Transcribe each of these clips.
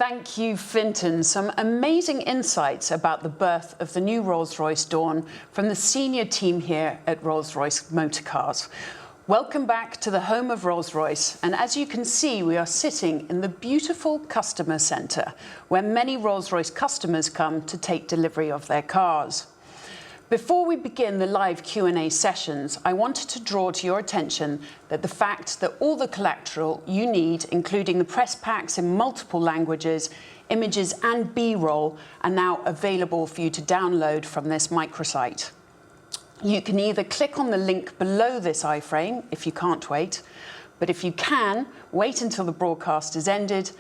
Thank you, Fintan. Some amazing insights about the birth of the new Rolls-Royce Dawn from the senior team here at Rolls-Royce Motor Cars. Welcome back to the home of Rolls-Royce, and as you can see, we are sitting in the beautiful customer centre, where many Rolls-Royce customers come to take delivery of their cars. Before we begin the live Q&A sessions, I wanted to draw to your attention that the fact that all the collateral you need, including the press packs in multiple languages, images and B-roll, are now available for you to download from this microsite. You can either click on the link below this iframe if you can't wait, but if you can, wait until the broadcast is ended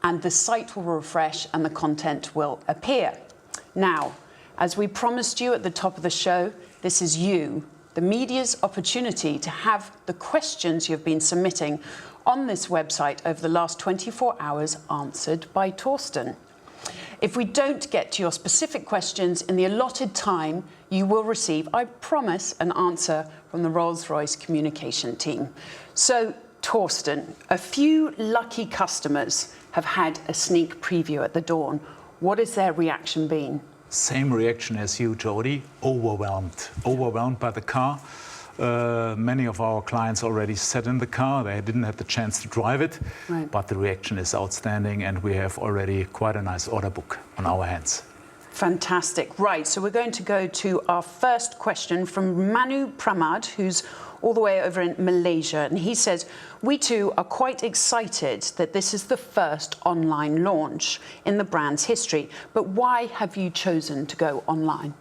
and the site will refresh and the content will appear. Now, as we promised you at the top of the show, this is you, the media's opportunity to have the questions you've been submitting on this website over the last 24 hours answered by Torsten. If we don't get to your specific questions in the allotted time, you will receive, I promise, an answer from the Rolls-Royce communication team. So, Torsten, a few lucky customers have had a sneak preview at the Dawn. What has their reaction been? Same reaction as you, Jodie. Overwhelmed by the car. Many of our clients already sat in the car. They didn't have the chance to drive it, but the reaction is outstanding, and we have already quite a nice order book on our hands. Fantastic. Right, so we're going to go to our first question from Manu Pramad, who's all the way over in Malaysia. And he says, we too are quite excited that this is the first online launch in the brand's history. But why have you chosen to go online?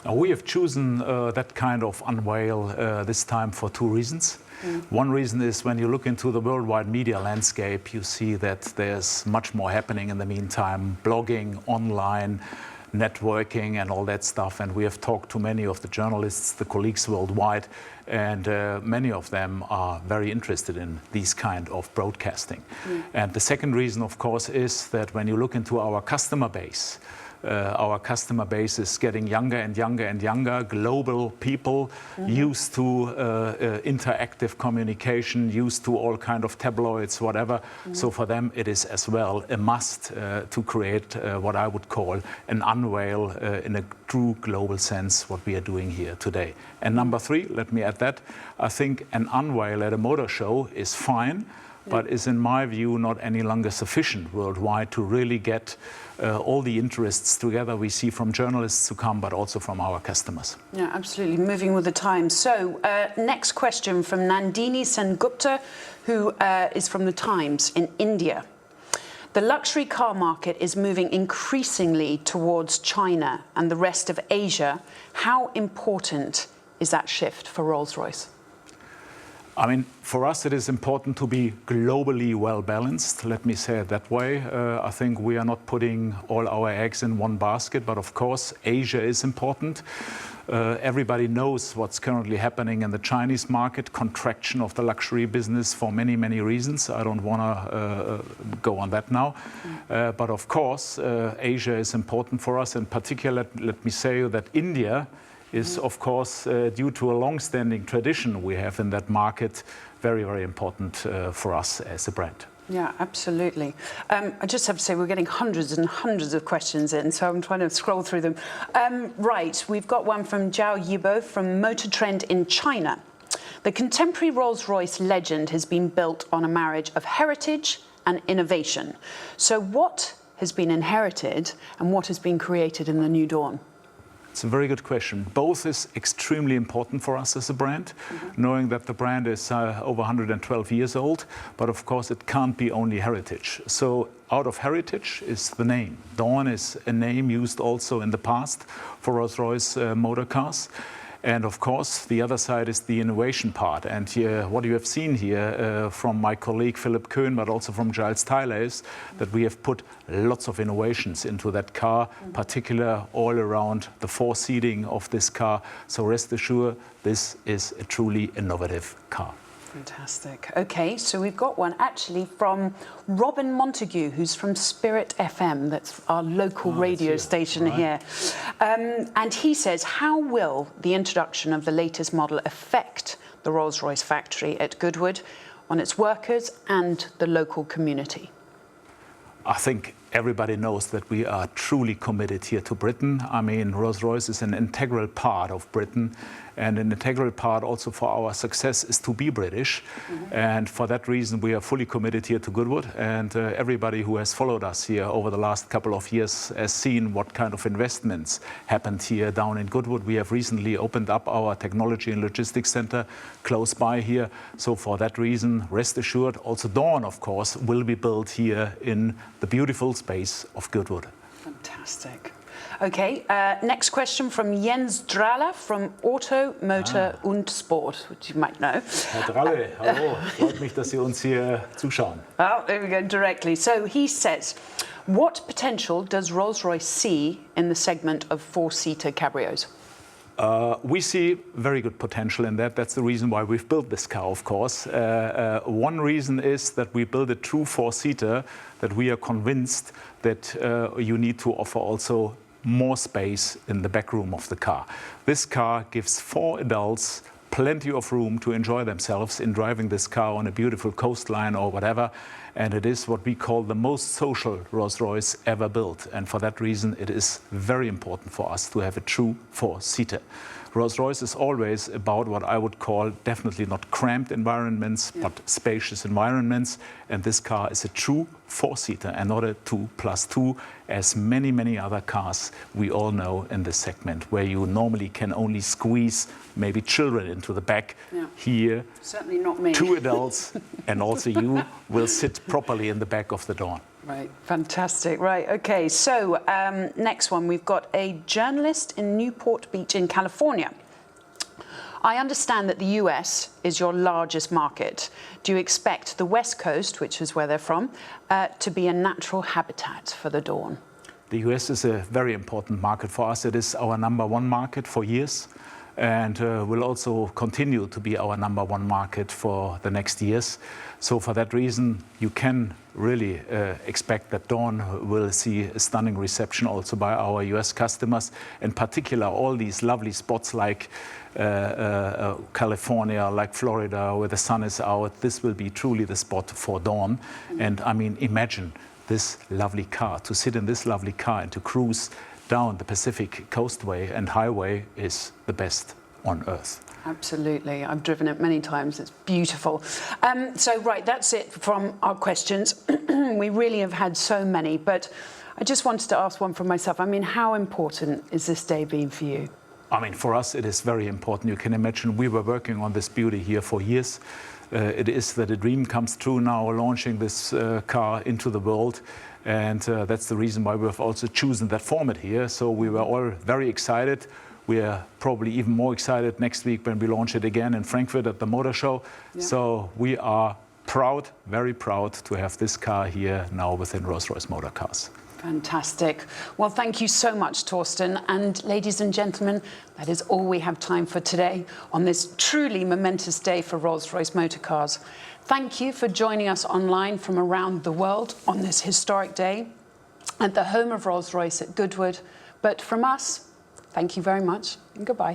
We have chosen that kind of unveil this time for two reasons. One reason is when you look into the worldwide media landscape, you see that there's much more happening in the meantime, blogging, online, networking and all that stuff, and we have talked to many of the journalists, the colleagues worldwide, and many of them are very interested in these kind of broadcasting. And the second reason, of course, is that when you look into our customer base is getting younger and younger and younger, global people used to interactive communication, used to all kind of tabloids, whatever. So for them it is as well a must to create what I would call an unveil in a true global sense, what we are doing here today. And number three, let me add that, I think an unveil at a motor show is fine, but is in my view not any longer sufficient worldwide to really get all the interests together we see from journalists to come, but also from our customers. Yeah, absolutely, moving with the times. So next question from Nandini Sengupta, who is from The Times in India. The luxury car market is moving increasingly towards China and the rest of Asia. How important is that shift for Rolls-Royce? I mean, for us it is important to be globally well balanced, let me say it that way. I think we are not putting all our eggs in one basket, but of course Asia is important. Everybody knows what's currently happening in the Chinese market, contraction of the luxury business for many, many reasons. I don't want to go on that now. But of course, Asia is important for us. In particular, let me say that India is, of course, due to a long-standing tradition we have in that market, very, very important for us as a brand. Yeah, absolutely. I just have to say we're getting hundreds and hundreds of questions in, so I'm trying to scroll through them. Right, we've got one from Zhao Yibo from Motor Trend in China. The contemporary Rolls-Royce legend has been built on a marriage of heritage and innovation. So what has been inherited and what has been created in the new Dawn? It's a very good question. Both is extremely important for us as a brand, knowing that the brand is over 112 years old, but of course it can't be only heritage. So out of heritage is the name. Dawn is a name used also in the past for Rolls-Royce motor cars. And of course, the other side is the innovation part. And what you have seen here from my colleague Philip Koehn, but also from Giles Tyler, is that we have put lots of innovations into that car, particularly all around the four-seating of this car. So rest assured, this is a truly innovative car. Fantastic. Okay, so we've got one actually from Robin Montague, who's from Spirit FM. That's our local radio station here. And he says, how will the introduction of the latest model affect the Rolls-Royce factory at Goodwood on its workers and the local community? I think everybody knows that we are truly committed here to Britain. I mean, Rolls-Royce is an integral part of Britain, and an integral part also for our success is to be British. And for that reason, we are fully committed here to Goodwood. And everybody who has followed us here over the last couple of years has seen what kind of investments happened here down in Goodwood. We have recently opened up our technology and logistics center close by here. So for that reason, rest assured, also Dawn, of course, will be built here in the beautiful space of Goodwood. Fantastic. Okay, next question from Jens Draller from Auto, Motor und Sport, which you might know. Herr Dralle, hallo. Freut mich, dass Sie uns hier zuschauen. Oh, there we go, directly. So he says, what potential does Rolls-Royce see in the segment of four-seater cabrios? We see very good potential in that. That's the reason why we've built this car, of course. One reason is that we build a true four-seater, that we are convinced that you need to offer also more space in the back room of the car. This car gives 4 adults plenty of room to enjoy themselves in driving this car on a beautiful coastline or whatever. And it is what we call the most social Rolls-Royce ever built. And for that reason, it is very important for us to have a true four-seater. Rolls-Royce is always about what I would call definitely not cramped environments, but spacious environments. And this car is a true four-seater and not a 2+2, as many, many other cars we all know in this segment, where you normally can only squeeze maybe children into the back. Here, certainly not me. 2 adults, and also you will sit properly in the back of the Dawn. Right, fantastic. Right, okay, so next one, we've got a journalist in Newport Beach in California. I understand that the US is your largest market. Do you expect the West Coast, which is where they're from, to be a natural habitat for the Dawn? The US is a very important market for us. It is our #1 market for years, and will also continue to be our #1 market for the next years. So for that reason, you can really expect that Dawn will see a stunning reception also by our US customers, in particular all these lovely spots like California, like Florida, where the sun is out. This will be truly the spot for Dawn. And I mean, imagine this lovely car, to sit in this lovely car and to cruise down the Pacific coastway and highway is the best on earth. Absolutely. I've driven it many times. It's beautiful. So, right, that's it from our questions. We really have had so many, but I just wanted to ask one for myself. I mean, how important is this day been for you? I mean, for us, it is very important. You can imagine we were working on this beauty here for years. It is that a dream comes true now, launching this car into the world. And that's the reason why we have also chosen that format here. So we were all very excited. We are probably even more excited next week when we launch it again in Frankfurt at the Motor Show. So we are proud, very proud to have this car here now within Rolls-Royce Motor Cars. Fantastic. Well, thank you so much, Torsten. And ladies and gentlemen, that is all we have time for today on this truly momentous day for Rolls-Royce Motor Cars. Thank you for joining us online from around the world on this historic day at the home of Rolls-Royce at Goodwood. But from us, thank you very much and goodbye.